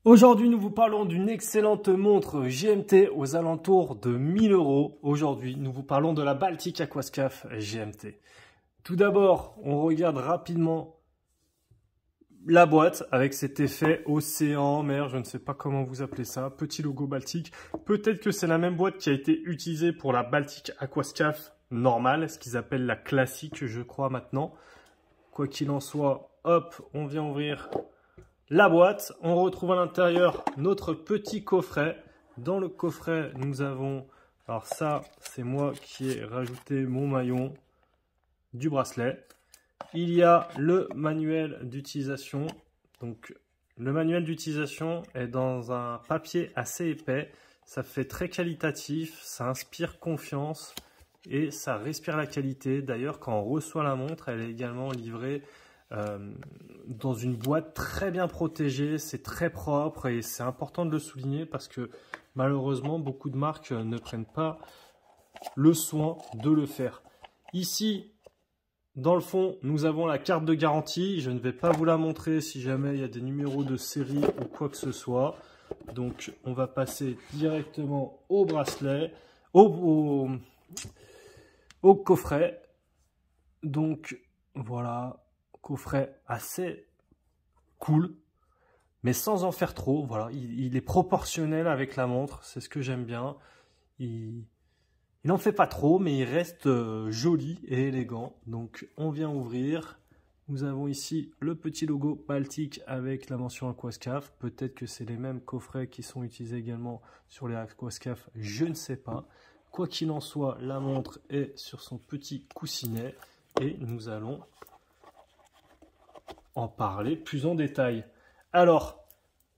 Aujourd'hui, nous vous parlons d'une excellente montre GMT aux alentours de 1000 euros. Aujourd'hui, nous vous parlons de la Baltic Aquascaphe GMT. Tout d'abord, on regarde rapidement la boîte avec cet effet océan, mer, je ne sais pas comment vous appelez ça, petit logo Baltic. Peut-être que c'est la même boîte qui a été utilisée pour la Baltic Aquascaphe normale, ce qu'ils appellent la classique, je crois maintenant. Quoi qu'il en soit, hop, on vient ouvrir la boîte. On retrouve à l'intérieur notre petit coffret. Dans le coffret, nous avons, alors ça, c'est moi qui ai rajouté mon maillon du bracelet. Il y a le manuel d'utilisation. Donc, le manuel d'utilisation est dans un papier assez épais. Ça fait très qualitatif, ça inspire confiance et ça respire la qualité. D'ailleurs, quand on reçoit la montre, elle est également livrée dans une boîte très bien protégée. C'est très propre et c'est important de le souligner parce que malheureusement, beaucoup de marques ne prennent pas le soin de le faire. Ici, dans le fond, nous avons la carte de garantie. Je ne vais pas vous la montrer si jamais il y a des numéros de série ou quoi que ce soit. Donc, on va passer directement au bracelet, au coffret. Donc, voilà, coffret assez cool, mais sans en faire trop. Voilà, il est proportionnel avec la montre, c'est ce que j'aime bien. Il n'en fait pas trop, mais il reste joli et élégant. Donc, on vient ouvrir. Nous avons ici le petit logo Baltic avec la mention Aquascaphe. Peut-être que c'est les mêmes coffrets qui sont utilisés également sur les Aquascaphe, je ne sais pas. Quoi qu'il en soit, la montre est sur son petit coussinet et nous allons en parler plus en détail. Alors,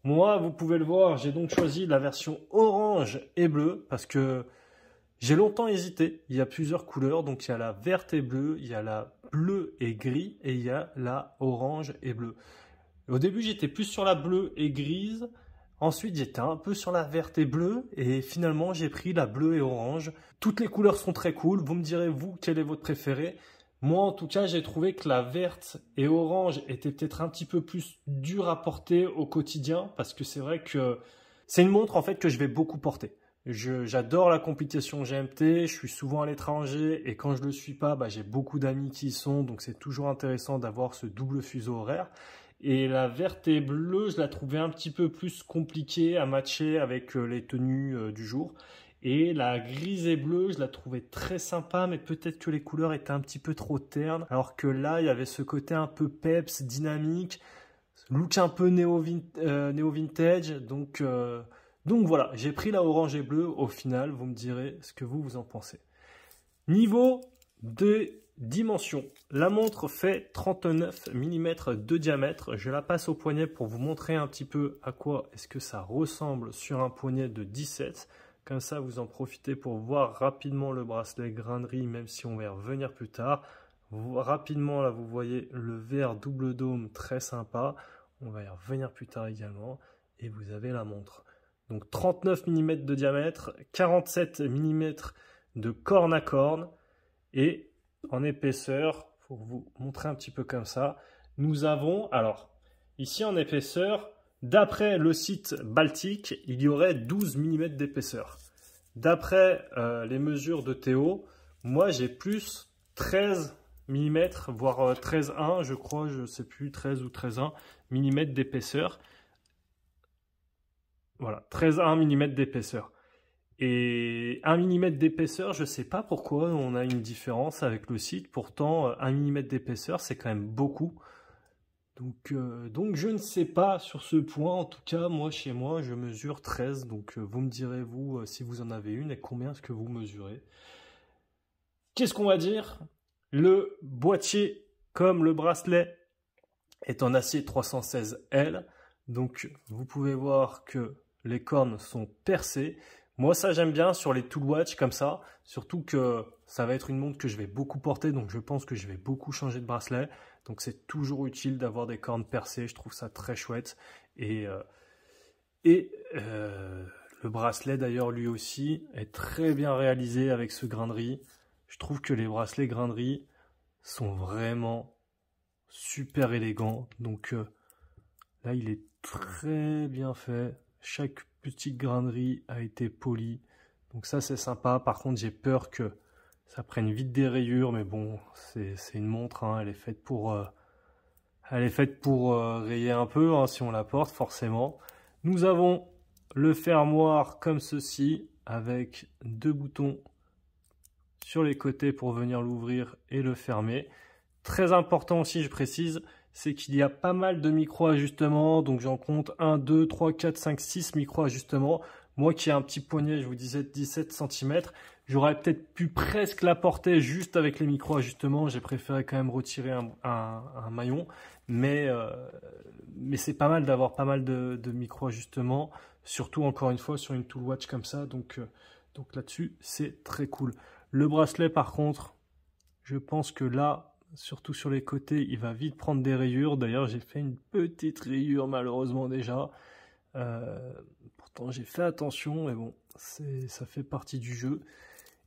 moi, vous pouvez le voir, j'ai donc choisi la version orange et bleu parce que j'ai longtemps hésité. Il y a plusieurs couleurs, donc il y a la verte et bleue, il y a la bleue et gris et il y a la orange et bleue. Au début, j'étais plus sur la bleue et grise. Ensuite, j'étais un peu sur la verte et bleue et finalement, j'ai pris la bleue et orange. Toutes les couleurs sont très cool. Vous me direz, vous, quel est votre préféré? Moi, en tout cas, j'ai trouvé que la verte et orange étaient peut-être un petit peu plus dures à porter au quotidien parce que c'est vrai que c'est une montre en fait que je vais beaucoup porter. J'adore la compétition GMT, je suis souvent à l'étranger et quand je le suis pas, j'ai beaucoup d'amis qui y sont, donc c'est toujours intéressant d'avoir ce double fuseau horaire. Et la verte et bleue, je la trouvais un petit peu plus compliquée à matcher avec les tenues du jour. Et la grise et bleue, je la trouvais très sympa, mais peut-être que les couleurs étaient un petit peu trop ternes. Alors que là, il y avait ce côté un peu peps, dynamique, look un peu néo-vintage. Donc voilà, j'ai pris la orange et bleue. Au final, vous me direz ce que vous en pensez. Niveau de dimension, la montre fait 39 mm de diamètre. Je la passe au poignet pour vous montrer un petit peu à quoi est-ce que ça ressemble sur un poignet de 17. Comme ça, vous en profitez pour voir rapidement le bracelet grainerie, même si on va y revenir plus tard. Rapidement, là, vous voyez le verre double dôme très sympa. On va y revenir plus tard également. Et vous avez la montre. Donc 39 mm de diamètre, 47 mm de corne à corne. Et en épaisseur, pour vous montrer un petit peu comme ça, nous avons, alors, ici en épaisseur, d'après le site Baltic, il y aurait 12 mm d'épaisseur. D'après les mesures de Théo, moi j'ai plus 13 mm, voire 13,1, je crois, je ne sais plus, 13 ou 13,1 mm d'épaisseur. Voilà, 13,1 mm d'épaisseur. Et 1 mm d'épaisseur, je ne sais pas pourquoi on a une différence avec le site. Pourtant, 1 mm d'épaisseur, c'est quand même beaucoup. Donc je ne sais pas sur ce point. En tout cas, moi, chez moi, je mesure 13. Donc vous me direz, vous, si vous en avez une et combien est-ce que vous mesurez. Qu'est-ce qu'on va dire? Le boîtier, comme le bracelet, est en acier 316L. Donc vous pouvez voir que les cornes sont percées. Moi, ça, j'aime bien sur les Tool Watch comme ça. Surtout que ça va être une montre que je vais beaucoup porter. Donc, je pense que je vais beaucoup changer de bracelet. Donc, c'est toujours utile d'avoir des cornes percées. Je trouve ça très chouette. Et le bracelet, d'ailleurs, lui aussi, est très bien réalisé avec ce grain de riz. Je trouve que les bracelets grain de riz sont vraiment super élégants. Donc, là, il est très bien fait. Chaque petite grainerie a été polie. Donc ça, c'est sympa. Par contre, j'ai peur que ça prenne vite des rayures. Mais bon, c'est une montre, hein. Elle est faite pour rayer un peu, hein, si on la porte, forcément. Nous avons le fermoir comme ceci, avec 2 boutons sur les côtés pour venir l'ouvrir et le fermer. Très important aussi, je précise, c'est qu'il y a pas mal de micro-ajustements. Donc j'en compte 1, 2, 3, 4, 5, 6 micro-ajustements. Moi qui ai un petit poignet, je vous disais 17 cm, j'aurais peut-être pu presque la porter juste avec les micro-ajustements. J'ai préféré quand même retirer un maillon. Mais c'est pas mal d'avoir pas mal de micro-ajustements. Surtout, encore une fois, sur une tool watch comme ça. Donc là-dessus, c'est très cool. Le bracelet, par contre, je pense que là, surtout sur les côtés, il va vite prendre des rayures. D'ailleurs, j'ai fait une petite rayure, malheureusement, déjà. Pourtant, j'ai fait attention, mais bon, ça fait partie du jeu.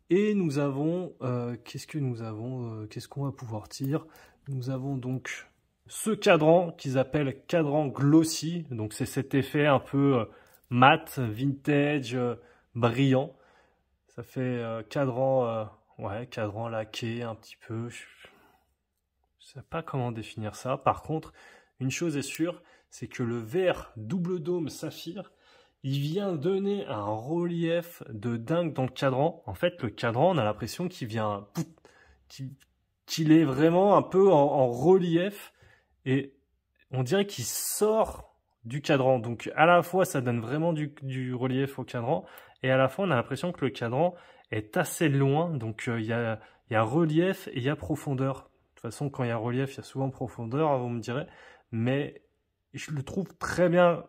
Et nous avons, qu'est-ce qu'on va pouvoir tirer? Nous avons donc ce cadran qu'ils appellent cadran glossy. Donc, c'est cet effet un peu mat, vintage, brillant. Ça fait cadran laqué un petit peu. Je sais pas comment définir ça. Par contre, une chose est sûre, c'est que le verre double dôme saphir, il vient donner un relief de dingue dans le cadran. En fait, le cadran, on a l'impression qu'il est vraiment un peu en relief et on dirait qu'il sort du cadran. Donc, à la fois, ça donne vraiment du relief au cadran et à la fois, on a l'impression que le cadran est assez loin. Donc, il y a relief et il y a profondeur. De toute façon, quand il y a relief, il y a souvent profondeur, vous me direz. Mais je le trouve très bien,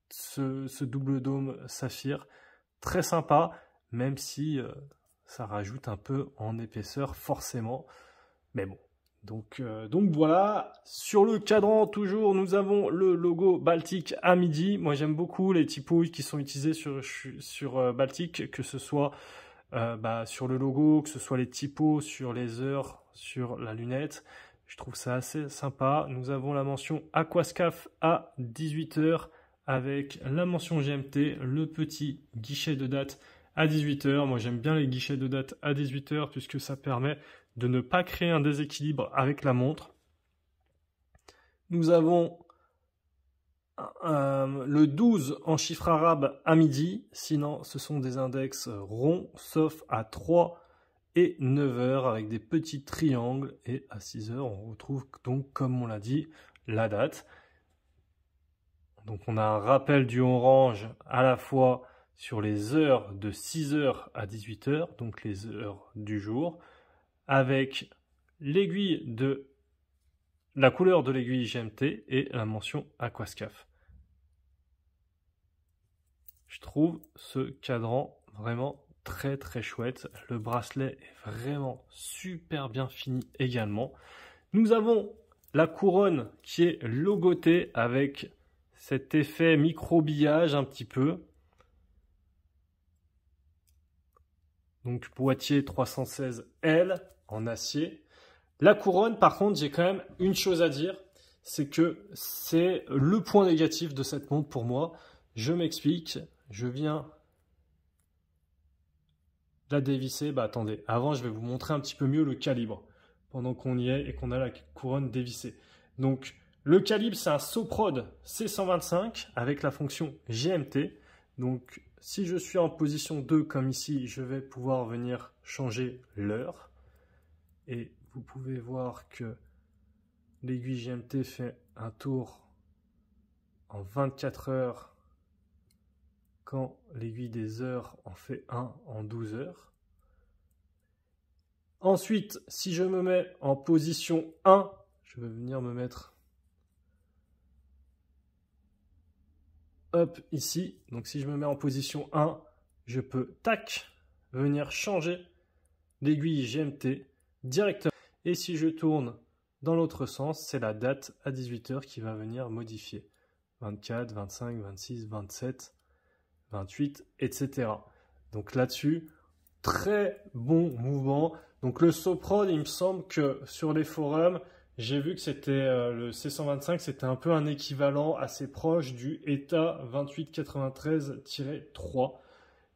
ce double dôme saphir. Très sympa, même si ça rajoute un peu en épaisseur, forcément. Mais bon. Donc voilà. Sur le cadran, toujours, nous avons le logo Baltic à midi. Moi, j'aime beaucoup les typos qui sont utilisés sur Baltic, que ce soit sur le logo, que ce soit les typos sur les heures, sur la lunette. Je trouve ça assez sympa. Nous avons la mention Aquascaf à 18 h avec la mention GMT, le petit guichet de date à 18 h. Moi, j'aime bien les guichets de date à 18 h puisque ça permet de ne pas créer un déséquilibre avec la montre. Nous avons le 12 en chiffre arabe à midi. Sinon, ce sont des index ronds, sauf à 3 et 9 h avec des petits triangles. Et à 6 h, on retrouve donc, comme on l'a dit, la date. Donc, on a un rappel du orange à la fois sur les heures de 6 h à 18 h, donc les heures du jour, avec l'aiguille la couleur de l'aiguille GMT et la mention Aquascaf. Je trouve ce cadran vraiment très très chouette. Le bracelet est vraiment super bien fini également. Nous avons la couronne qui est logotée avec cet effet microbillage un petit peu. Donc boîtier 316L en acier. La couronne, par contre, j'ai quand même une chose à dire, c'est que c'est le point négatif de cette montre pour moi. Je m'explique, je viens la dévisser. Attendez, avant je vais vous montrer un petit peu mieux le calibre, pendant qu'on y est et qu'on a la couronne dévissée. Donc le calibre, c'est un Soprod C125 avec la fonction GMT. Donc si je suis en position 2 comme ici, je vais pouvoir venir changer l'heure. Et vous pouvez voir que l'aiguille GMT fait un tour en 24 heures quand l'aiguille des heures en fait un en 12 heures. Ensuite, si je me mets en position 1, je vais venir me mettre hop ici. Donc si je me mets en position 1, je peux tac venir changer l'aiguille GMT directement. Et si je tourne dans l'autre sens, c'est la date à 18 h qui va venir modifier. 24, 25, 26, 27, 28, etc. Donc là-dessus, très bon mouvement. Donc le Soprod, il me semble que sur les forums, j'ai vu que c'était le C125, c'était un peu un équivalent assez proche du ETA 2893-3.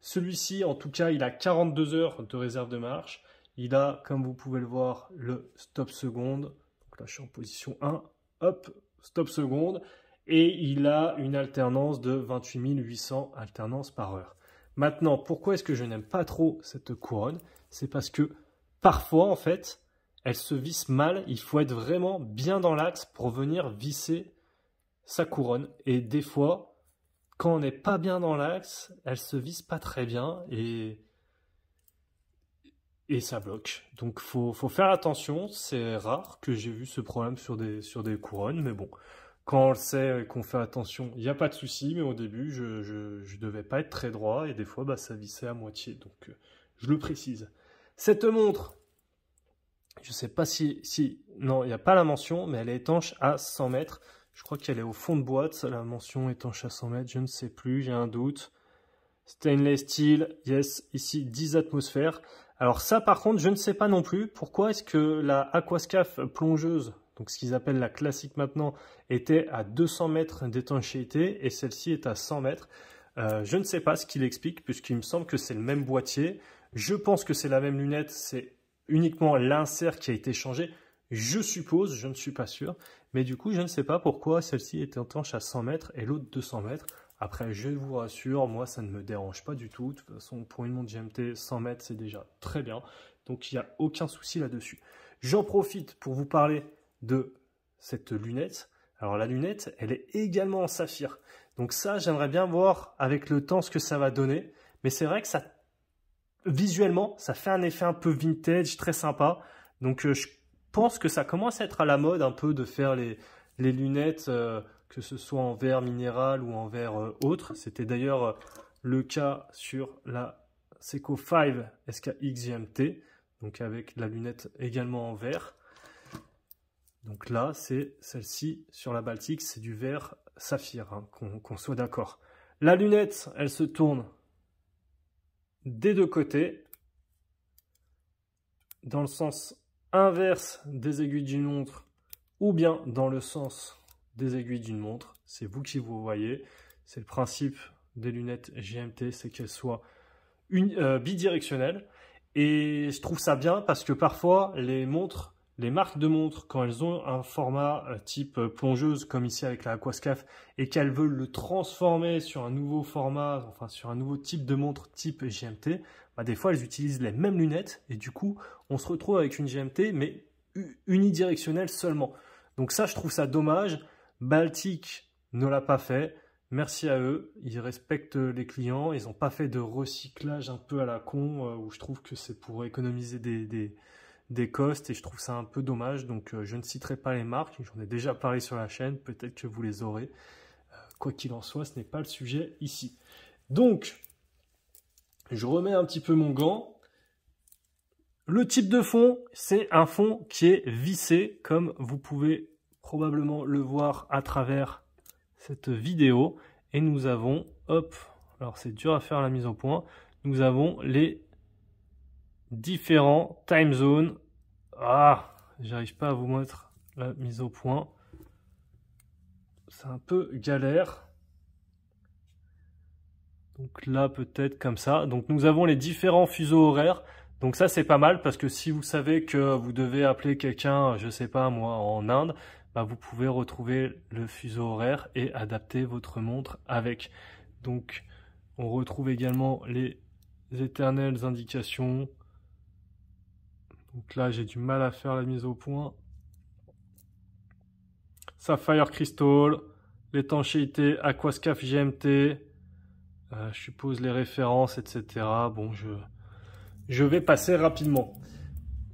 Celui-ci, en tout cas, il a 42 heures de réserve de marche. Il a, comme vous pouvez le voir, le stop seconde. Donc là, je suis en position 1. Hop, stop seconde. Et il a une alternance de 28 800 alternances par heure. Maintenant, pourquoi est-ce que je n'aime pas trop cette couronne? C'est parce que parfois, en fait, elle se visse mal. Il faut être vraiment bien dans l'axe pour venir visser sa couronne. Et des fois, quand on n'est pas bien dans l'axe, elle se visse pas très bien et ça bloque. Donc, faut faire attention. C'est rare que j'ai vu ce problème sur des couronnes, mais bon. Quand on le sait et qu'on fait attention, il n'y a pas de souci, mais au début, je devais pas être très droit et des fois, bah, ça vissait à moitié. Donc, je le précise. Cette montre, je ne sais pas non, il n'y a pas la mention, mais elle est étanche à 100 mètres. Je crois qu'elle est au fond de boîte, la mention étanche à 100 mètres, je ne sais plus, j'ai un doute. Stainless steel, yes, ici 10 atmosphères. Alors ça, par contre, je ne sais pas non plus. Pourquoi est-ce que la Aquascaf plongeuse, donc ce qu'ils appellent la classique maintenant, était à 200 mètres d'étanchéité et celle-ci est à 100 mètres. Je ne sais pas ce qu'il explique puisqu'il me semble que c'est le même boîtier. Je pense que c'est la même lunette, c'est uniquement l'insert qui a été changé. Je suppose, je ne suis pas sûr. Mais du coup, je ne sais pas pourquoi celle-ci est étanche à 100 mètres et l'autre 200 mètres. Après, je vous rassure, moi, ça ne me dérange pas du tout. De toute façon, pour une montre GMT, 100 mètres, c'est déjà très bien. Donc, il n'y a aucun souci là-dessus. J'en profite pour vous parler de cette lunette. Alors, la lunette, elle est également en saphir. Donc ça, j'aimerais bien voir avec le temps ce que ça va donner. Mais c'est vrai que ça, visuellement, ça fait un effet un peu vintage, très sympa. Donc, je pense que ça commence à être à la mode un peu de faire les lunettes... que ce soit en verre minéral ou en verre autre. C'était d'ailleurs le cas sur la Seiko 5 SKX GMT, donc avec la lunette également en verre. Donc là, c'est celle-ci sur la Baltique, c'est du verre saphir, hein, qu'on soit d'accord. La lunette, elle se tourne des deux côtés, dans le sens inverse des aiguilles d'une montre, ou bien dans le sens des aiguilles d'une montre, c'est vous qui vous voyez. C'est le principe des lunettes GMT, c'est qu'elles soient bidirectionnelles. Et je trouve ça bien parce que parfois, les marques de montres, quand elles ont un format type plongeuse, comme ici avec la Aquascaf, et qu'elles veulent le transformer sur un nouveau format, enfin sur un nouveau type de montre type GMT, bah des fois, elles utilisent les mêmes lunettes et du coup, on se retrouve avec une GMT, mais unidirectionnelle seulement. Donc ça, je trouve ça dommage. Baltic ne l'a pas fait. Merci à eux. Ils respectent les clients. Ils n'ont pas fait de recyclage un peu à la con où je trouve que c'est pour économiser des costs et je trouve ça un peu dommage. Donc je ne citerai pas les marques. J'en ai déjà parlé sur la chaîne. Peut-être que vous les aurez. Quoi qu'il en soit, ce n'est pas le sujet ici. Donc, je remets un petit peu mon gant. Le type de fond, c'est un fond qui est vissé comme vous pouvez probablement le voir à travers cette vidéo. Et nous avons, hop, alors c'est dur à faire la mise au point, nous avons les différents time zones. Ah, j'arrive pas à vous mettre la mise au point. C'est un peu galère. Donc là, peut-être comme ça. Donc nous avons les différents fuseaux horaires. Donc ça, c'est pas mal parce que si vous savez que vous devez appeler quelqu'un, je sais pas moi, en Inde, bah, vous pouvez retrouver le fuseau horaire et adapter votre montre avec. Donc, on retrouve également les éternelles indications. Donc là, j'ai du mal à faire la mise au point. Sapphire Crystal, l'étanchéité Aquascaf GMT, je suppose les références, etc. Bon, je vais passer rapidement.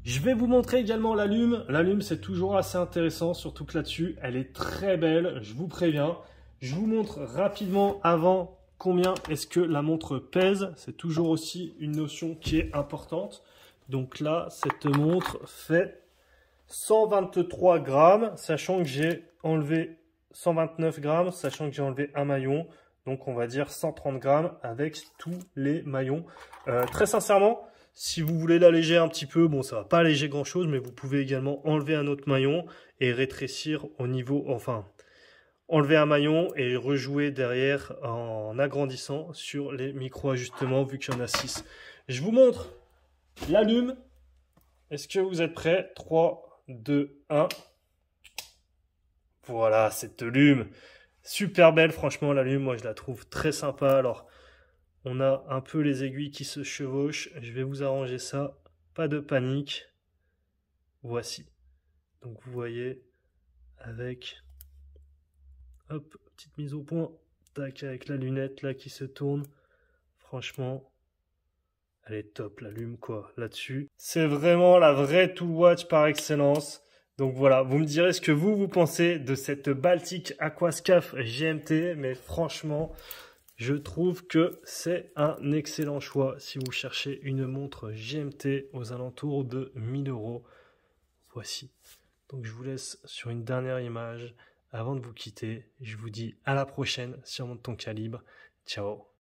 Je vais vous montrer également la lume. La lume, c'est toujours assez intéressant, surtout que là-dessus, elle est très belle, je vous préviens. Je vous montre rapidement avant combien est-ce que la montre pèse. C'est toujours aussi une notion qui est importante. Donc là, cette montre fait 123 grammes, sachant que j'ai enlevé 129 grammes, sachant que j'ai enlevé un maillon. Donc on va dire 130 grammes avec tous les maillons. Très sincèrement, Si vous voulez l'alléger un petit peu, bon, ça va pas alléger grand-chose, mais vous pouvez également enlever un autre maillon et rétrécir au niveau, enfin, enlever un maillon et rejouer derrière en agrandissant sur les micro-ajustements vu qu'il y en a 6. Je vous montre l'allume. Est-ce que vous êtes prêts? 3, 2, 1. Voilà, cette lume. Super belle, franchement, la lume, moi je la trouve très sympa. Alors, on a un peu les aiguilles qui se chevauchent. Je vais vous arranger ça. Pas de panique. Voici. Donc vous voyez, avec... Hop, petite mise au point. Tac, avec la lunette là qui se tourne. Franchement, elle est top, la lume quoi, là-dessus. C'est vraiment la vraie tool watch par excellence. Donc voilà, vous me direz ce que vous pensez de cette Baltic Aquascaphe GMT. Mais franchement, je trouve que c'est un excellent choix si vous cherchez une montre GMT aux alentours de 1000 €. Voici. Donc je vous laisse sur une dernière image. Avant de vous quitter, je vous dis à la prochaine sur Monte ton calibre. Ciao.